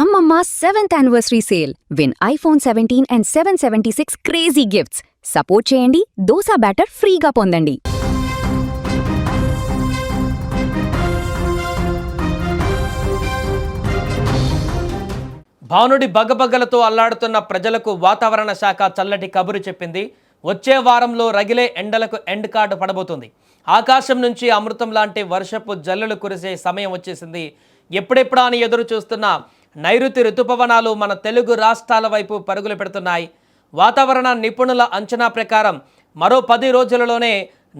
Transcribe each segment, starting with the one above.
Ammamma 7th anniversary sale. Win iPhone 17 and 776 crazy gifts. Support cheyandi, dosa batter free ga pondandi. భానుడి బగబగలతో అల్లాడుతున్న ప్రజలకు వాతావరణ శాఖ చల్లటి కబురు చెప్పింది. వచ్చే వారంలో రగిలే ఎండలకు ఎండ్ కార్డు పడబోతుంది. ఆకాశం నుంచి అమృతం లాంటి వర్షపు జల్లులు కురిసే సమయం వచ్చేసింది. ఎప్పుడెప్పుడా అని ఎదురు చూస్తున్న నైరుతి ఋతుపవనాలు మన తెలుగు రాష్ట్రాల వైపు పరుగులు పెడుతున్నాయి. వాతావరణ నిపుణుల అంచనా ప్రకారం మరో 10 రోజులలోనే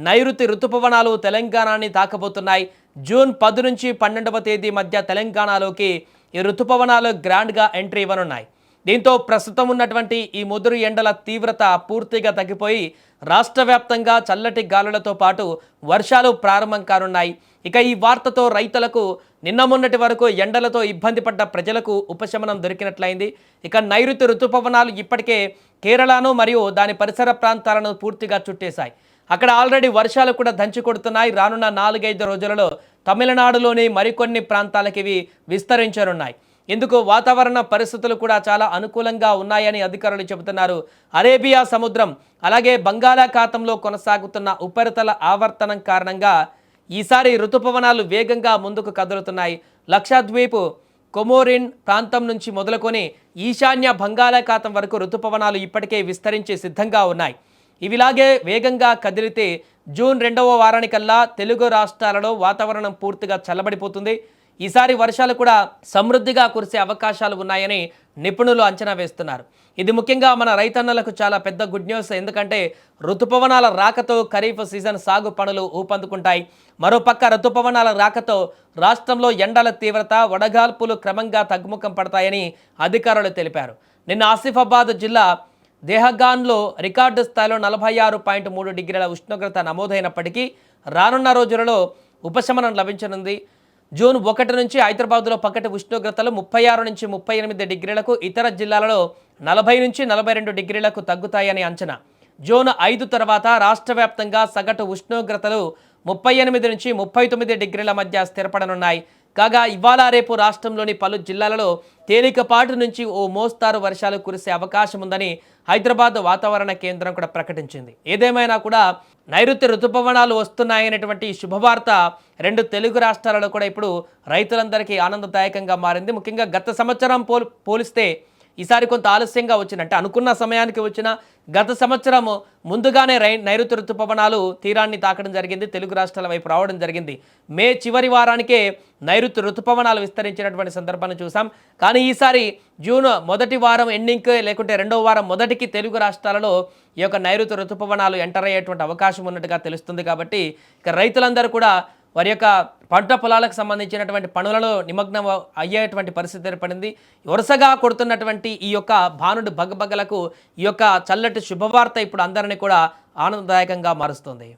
నైరుతి ఋతుపవనాలు తెలంగాణని తాకబోతున్నాయి. జూన్ 10 నుంచి 12వ తేదీ మధ్య తెలంగాణలోకి ఈ ఋతుపవనాలు గ్రాండ్గా ఎంట్రీ ఇవ్వనున్నాయి. దీంతో ప్రస్తుతం ఉన్నటువంటి ఈ ముదురు ఎండల తీవ్రత పూర్తిగా తగ్గిపోయి రాష్ట్ర వ్యాప్తంగా చల్లటి గాలులతో పాటు వర్షాలు ప్రారంభం కానున్నాయి. ఇక ఈ వార్తతో రైతులకు నిన్న మొన్నటి వరకు ఎండలతో ఇబ్బంది పడ్డ ప్రజలకు ఉపశమనం దొరికినట్లయింది. ఇక నైరుతి ఋతుపవనాలు ఇప్పటికే కేరళను మరియు దాని పరిసర ప్రాంతాలను పూర్తిగా చుట్టేశాయి. అక్కడ ఆల్రెడీ వర్షాలు కూడా దంచి కొడుతున్నాయి. రానున్న 4-5 రోజులలో తమిళనాడులోని మరికొన్ని ప్రాంతాలకు ఇవి విస్తరించనున్నాయి. ఇందుకు వాతావరణ పరిస్థితులు కూడా చాలా అనుకూలంగా ఉన్నాయని అధికారులు చెబుతున్నారు. అరేబియా సముద్రం అలాగే బంగాళాఖాతంలో కొనసాగుతున్న ఉపరితల ఆవర్తనం కారణంగా ఈసారి ఋతుపవనాలు వేగంగా ముందుకు కదులుతున్నాయి. లక్షద్వీప్, కొమోరిన్ ప్రాంతం నుంచి మొదలుకొని ఈశాన్య బంగాళాఖాతం వరకు ఋతుపవనాలు ఇప్పటికే విస్తరించి సిద్ధంగా ఉన్నాయి. ఇవిలాగే వేగంగా కదిలితే జూన్ 2వ వారానికల్లా తెలుగు రాష్ట్రాలలో వాతావరణం పూర్తిగా చల్లబడిపోతుంది. ఈసారి వర్షాలు కూడా సమృద్ధిగా కురిసే అవకాశాలు ఉన్నాయని నిపుణులు అంచనా వేస్తున్నారు. ఇది ముఖ్యంగా మన రైతన్నలకు చాలా పెద్ద గుడ్ న్యూస్. ఎందుకంటే ఋతుపవనాల రాకతో ఖరీఫ్ సీజన్ సాగు పనులు ఊపందుకుంటాయి. మరోపక్క ఋతుపవనాల రాకతో రాష్ట్రంలో ఎండల తీవ్రత, వడగాల్పులు క్రమంగా తగ్గుముఖం పడతాయని అధికారులు తెలిపారు. నిన్న ఆసిఫాబాద్ జిల్లా దేహగాన్లో రికార్డు స్థాయిలో 46.3 డిగ్రీల ఉష్ణోగ్రత నమోదైనప్పటికీ రానున్న రోజులలో ఉపశమనం లభించనుంది. జూన్ 1 నుంచి హైదరాబాద్లో పగటి ఉష్ణోగ్రతలు 36 నుంచి 38 డిగ్రీలకు, ఇతర జిల్లాలలో 40 నుంచి 42 డిగ్రీలకు తగ్గుతాయని అంచనా. జూన్ 5 తర్వాత రాష్ట్ర వ్యాప్తంగా సగటు ఉష్ణోగ్రతలు 38 నుంచి 39 డిగ్రీల మధ్య స్థిరపడనున్నాయి. కాగా ఇవాళ రేపు రాష్ట్రంలోని పలు జిల్లాలలో తేలికపాటి నుంచి ఓ మోస్తారు వర్షాలు కురిసే అవకాశం ఉందని హైదరాబాద్ వాతావరణ కేంద్రం కూడా ప్రకటించింది. ఏదేమైనా కూడా నైరుతి ఋతుపవనాలు వస్తున్నాయనేటువంటి శుభవార్త 2 తెలుగు రాష్ట్రాలలో కూడా ఇప్పుడు రైతులందరికీ ఆనందదాయకంగా మారింది. ముఖ్యంగా గత సంవత్సరం పోలిస్తే ఈసారి కొంత ఆలస్యంగా వచ్చిన, అంటే అనుకున్న సమయానికి వచ్చిన, గత సంవత్సరం ముందుగానే నైరుతి ఋతుపవనాలు తీరాన్ని తాకడం జరిగింది. తెలుగు రాష్ట్రాల వైపు రావడం జరిగింది. మే చివరి వారానికే నైరుతి ఋతుపవనాలు విస్తరించినటువంటి సందర్భాన్ని చూసాం. కానీ ఈసారి జూన్ మొదటి వారం ఎండింగ్కి లేకుంటే 2వ వారం మొదటికి తెలుగు రాష్ట్రాలలో ఈ యొక్క నైరుతి ఋతుపవనాలు ఎంటర్ అయ్యేటువంటి అవకాశం ఉన్నట్టుగా తెలుస్తుంది. కాబట్టి ఇక రైతులందరూ కూడా వారి యొక్క పంట పొలాలకు సంబంధించినటువంటి పనులలో నిమగ్నం అయ్యేటువంటి పరిస్థితి ఏర్పడింది. వరుసగా కొడుతున్నటువంటి ఈ యొక్క భానుడి బగబగలకు ఈ యొక్క చల్లటి శుభవార్త ఇప్పుడు అందరినీ కూడా ఆనందదాయకంగా మారుస్తుంది.